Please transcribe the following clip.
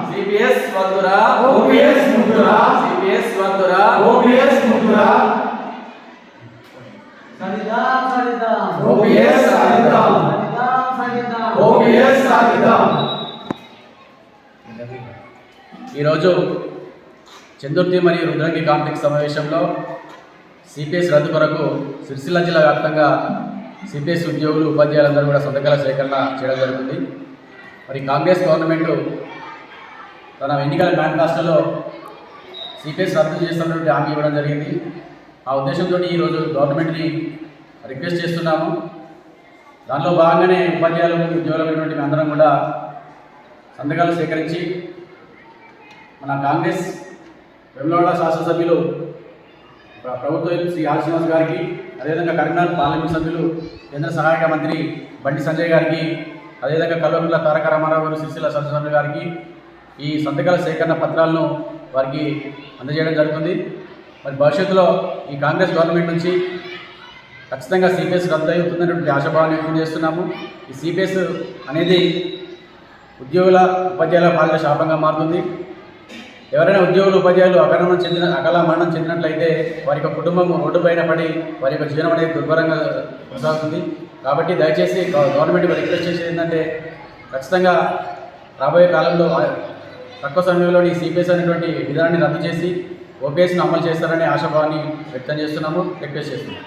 CPS వద్దురా OPS ముద్దురా CPS వద్దురా OPS ముద్దురా OPS సాధిద్దాం ఓపీఎస్ సాధిద్దాం. ఈరోజు చందుర్తి మరియు రుద్రంగి కాంప్లెక్స్ సమావేశంలో సిపిఎస్ రద్దు కొరకు సిరిసిల్ల జిల్లా వ్యాప్తంగా సిపిఎస్ ఉద్యోగులు ఉపాధ్యాయులందరూ కూడా సంతకాల సేకరణ చేయడం జరుగుతుంది. మరి కాంగ్రెస్ గవర్నమెంట్ తన ఎన్నికల మేనిఫెస్టోలో సిపిఎస్ రద్దు చేస్తున్నటువంటి హామీ ఇవ్వడం జరిగింది. ఆ ఉద్దేశంతో ఈరోజు గవర్నమెంట్ని రిక్వెస్ట్ చేస్తున్నాము. దానిలో భాగంగానే ఉపాధ్యాయులు ఉద్యోగులైనటువంటి అందరం కూడా సంతకాలు సేకరించి మన కాంగ్రెస్ వేములవాడ శాసనసభ్యులు ప్రభుత్వ శ్రీ ఆర్ శ్రీనివాస్ గారికి, అదేవిధంగా కరీంనగర్ పార్లమెంట్ సభ్యులు కేంద్ర సహాయక మంత్రి బండి సంజయ్ గారికి, అదేవిధంగా కల్వకుంట్ల తారక రామారావు గారు సిరిసిల్ల శాసనసభ్యులు గారికి ఈ సంతకాల సేకరణ పత్రాలను వారికి అందజేయడం జరుగుతుంది. మరి భవిష్యత్తులో ఈ కాంగ్రెస్ గవర్నమెంట్ నుంచి ఖచ్చితంగా సిపిఎస్ రద్దు అవుతుందనేటువంటి ఆశాభావాన్ని వ్యక్తం చేస్తున్నాము. ఈ సిపిఎస్ అనేది ఉద్యోగుల ఉపాధ్యాయుల పాలిట శాపంగా మారుతుంది. ఎవరైనా ఉద్యోగులు ఉపాధ్యాయులు అకాల మరణం చెందినట్లయితే వారి యొక్క కుటుంబం రోడ్డుపైన పడి వారి యొక్క జీవనం అనేది దుర్భరంగా కొనసాగుతుంది. కాబట్టి దయచేసి గవర్నమెంట్ రిక్వెస్ట్ చేసేది ఏంటంటే ఖచ్చితంగా రాబోయే కాలంలో తక్కువ సమయంలోని సిపిఎస్ అనేటువంటి విధానాన్ని రద్దు చేసి ఓపీఎస్ను అమలు చేస్తారనే ఆశాభావాన్ని వ్యక్తం చేస్తున్నాము, రిక్వెస్ట్ చేస్తున్నాము.